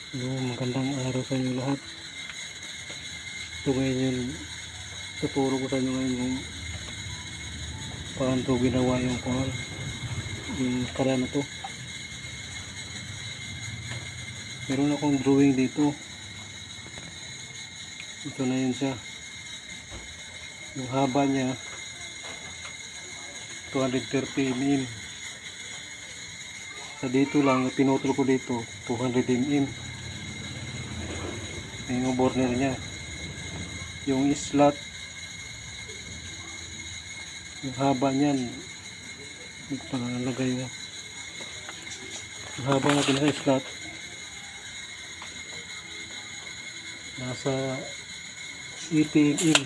Magandang araw sa inyo lahat. Ito ngayon yung tuturo ko sa inyo ngayon kung paano ginawa yung kara na to. Meron akong drawing dito. Ito na yun siya. Yung haba niya 230 mm. Sa dito lang, pinutol ko dito 200 mm. Yung border niya, yung slot, yung haba niyan, nagpalagay mo yung haba natin sa slot nasa 80 mm.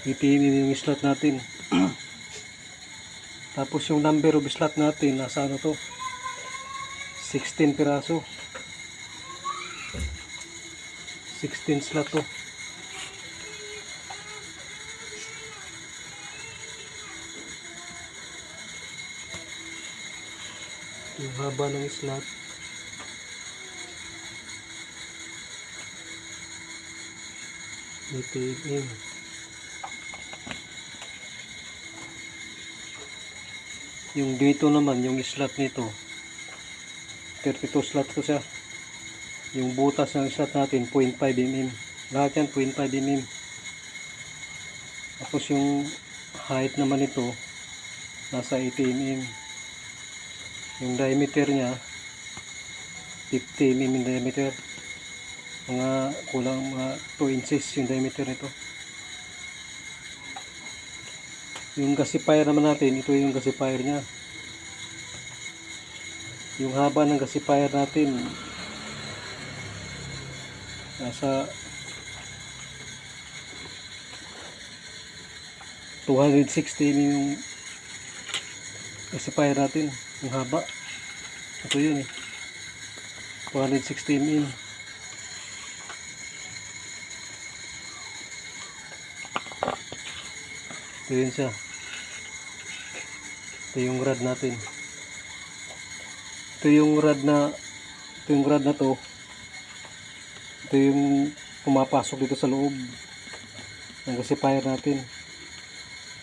80 mm yung slot natin. Tapos yung number of slot natin nasa ano to, 16 piraso, 16 slot to. Yung haba ng slot, itim. Yung dito naman, yung slot nito 32 slot ko siya. Yung butas ng slot natin 0.5 mm. Lahat yan 0.5 mm. Tapos yung height naman ito nasa 80 mm. Yung diameter nya 50 mm diameter. Mga kulang mga 2 inches yung diameter nito. Yung gasifier naman natin, ito yung gasifier nya. Yung haba ng gasifier natin nasa 260 yung gasifier natin, yung haba. Ito yun 260 mm. Ito yun siya. Ito yung rod natin. Ito yung rod na to. Ito yung pumapasok dito sa loob ng gasifier natin.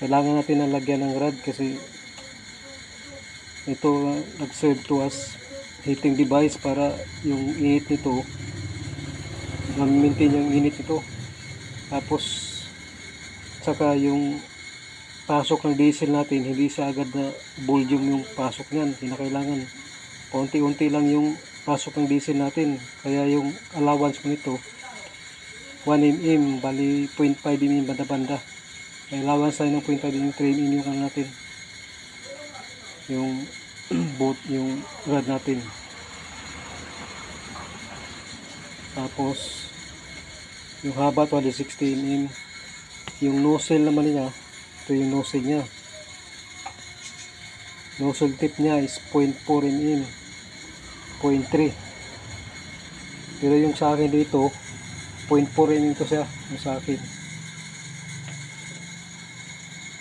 Kailangan natin nalagyan ng rod kasi ito nag-serve to as heating device para yung init nito, ma-maintain yung init nito. Tapos saka yung pasok ng diesel natin, hindi siya agad na volume yung pasok niyan. Kinakailangan paunti-unti lang yung pasok ng diesel natin. Kaya yung allowance ko nito 1 mm, bali 0.5 mm banda-banda. May allowance tayo ng 0.5 mm, 3 mm yung natin, yung boot, yung rod natin. Tapos yung haba 260 mm. Yung nozzle naman niya, ito yung nozzle nya. Nozzle tip nya is 0.4 mm, 0.3. Pero yung sa akin dito 0.4 mm to siya, yung sa akin.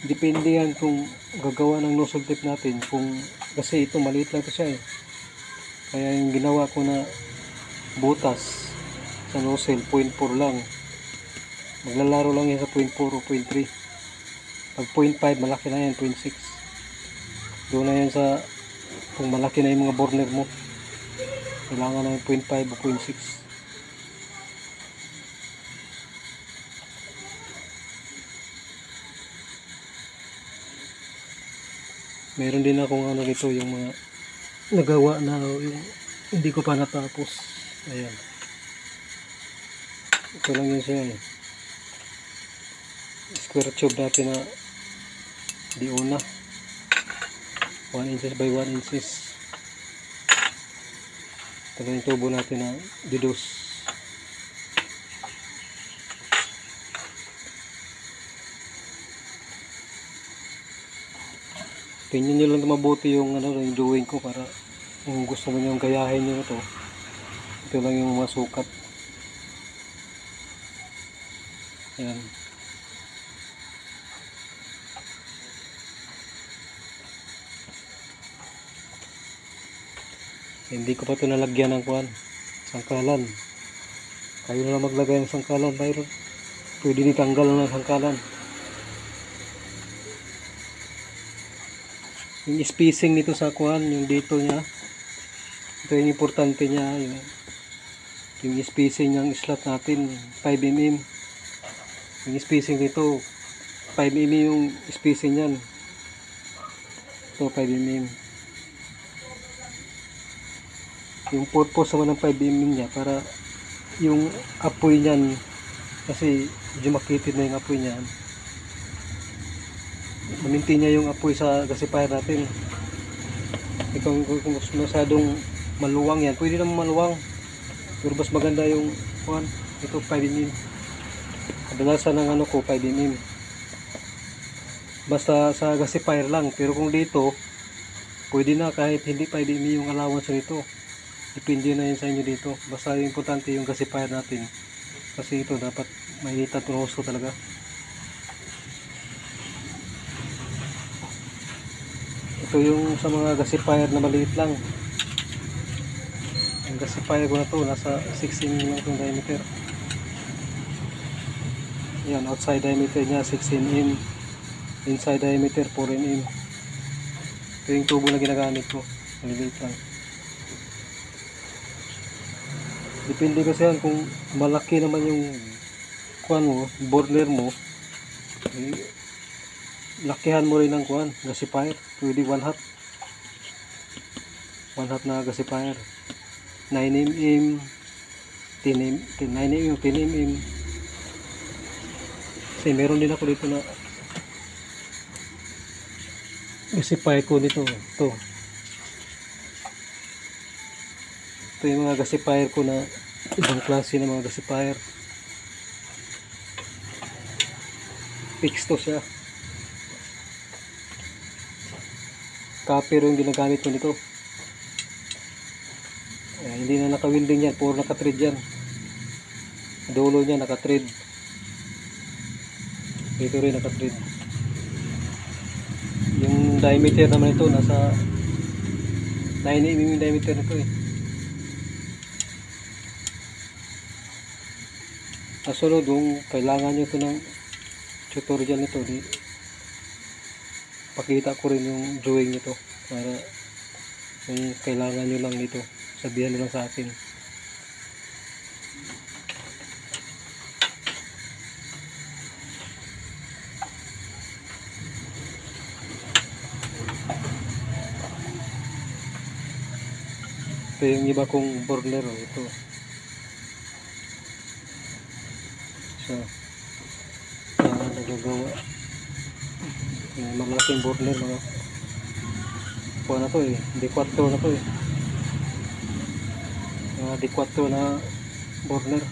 Depende yan kung gagawa ng nozzle tip natin, kung kasi ito maliit lang to siya Kaya yung ginawa ko na butas sa nozzle 0.4 lang. Maglalaro lang yan sa 0.4 o 0.3. Pag 0.5 malaki na yan, 0.6. Doon na yan sa kung malaki na yung mga burner mo, kailangan na yung 0.5 o 0.6. Meron din akong ano dito, yung mga nagawa na yung hindi ko pa natapos. Ayan, ito lang yun siya square tube natin na diuna 1 inches by 1 inches. Ito lang yung tubo natin na didos. Tingnan nyo lang mabuti yung yung drawing ko, para kung gusto mo yung gayahin nyo ito lang yung masukat. Ayan. Hindi ko pa ito nalagyan ng kuan, sangkalan. Kayo na lang maglagay ng sangkalan, mayroon. Pwede ditanggal ng sangkalan. Yung spacing nito sa kuan, yung dito niya, ito yung importante niya, yung spacing ng slot natin, 5mm. Yung spacing dito, 5mm yung spacing niyan. Ito, 5mm. Yung purpose naman ng 5mm niya, para yung apoy niyan, kasi medyo makitid na yung apoy niyan, maminti niya yung apoy sa gasifier natin. Kung masyadong maluwang yan, pwede naman maluwang, pero mas maganda yung kuan, ito 5mm. Kadalasan ng ano ko 5mm, basta sa gasifier lang. Pero kung dito, pwede na kahit hindi 5mm yung allowance nito, depende na yun sa inyo dito. Basta yung importante yung gasifier natin, kasi ito dapat mainita itong husto talaga. Ito yung sa mga gasifier na maliit lang. Ang gasifier ko na to, nasa 16mm lang itong diameter. Yan, outside diameter niya 16mm, inside diameter 4mm. Ito yung tubo na ginagamit ko, maliit lang. Depende kasi yan kung malaki naman yung kuan mo, burner mo, lakihan mo rin ng kuan, gasifier. Pwede 1/2 na gasifier, 9mm, 10mm, 9mm, 10mm. Kasi meron din ako dito na gasifier ko dito. Ito yung mga gasifier ko na ibang klase ng mga gasifier. Fix to siya. Copper yung ginagamit ko nito. Hindi na naka-winding yan, puro naka-thread yan. Dulo niya naka-thread. Dito rin naka-thread. Yung diameter naman ito, nasa 9mm yung diameter nito eh. Kasunod, kung kailangan nyo ito ng tutorial nito, pakita ko rin yung drawing nito, para kung kailangan nyo lang nito, sabihan nyo lang sa akin. Ito yung iba kong burner, ito siya, nagagawa malaking burner, mga kuha na to eh, D4 na to eh, D4 na burner.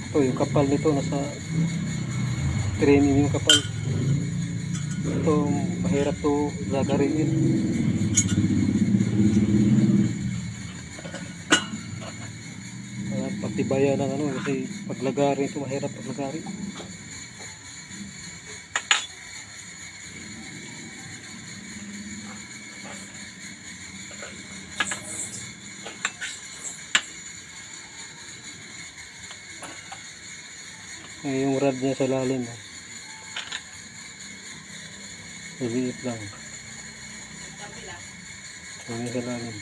Ito yung kapal nito, nasa 3mm yung kapal. Ito mahirap to lagarin. Patibayan ng ano, kasi paglagarin ito mahirap paglagarin. Yung rod niya sa lalim, maliit lang. Yung sa lalim.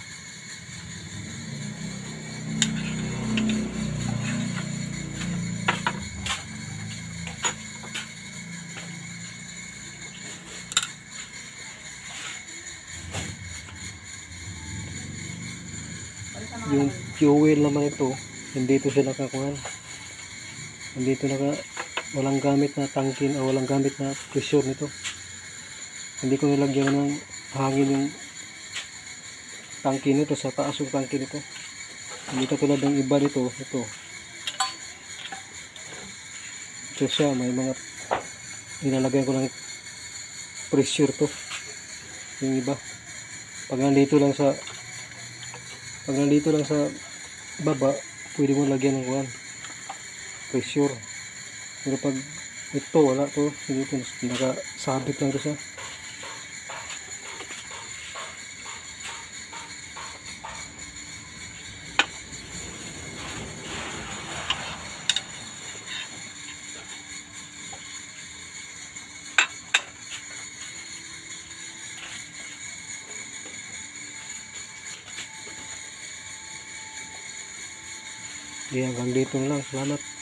Yung fuel naman ito, hindi ito siya nakakuhan. Hindi ito walang gamit na tangkin o walang gamit na pressure nito. Hindi ko nilagyan ng hangin yung tangki nito, sa taas yung tangki nito. Hindi katulad ng iba nito, ito siya, may mga nilalagyan ko ng pressure to. Yung iba, pag nandito lang sa baba, pwede mo lagyan ng kuhan, pressure. Pero pag ito, wala to, dito nakasabit lang to siya. Di hanggang dito na lang. Salamat.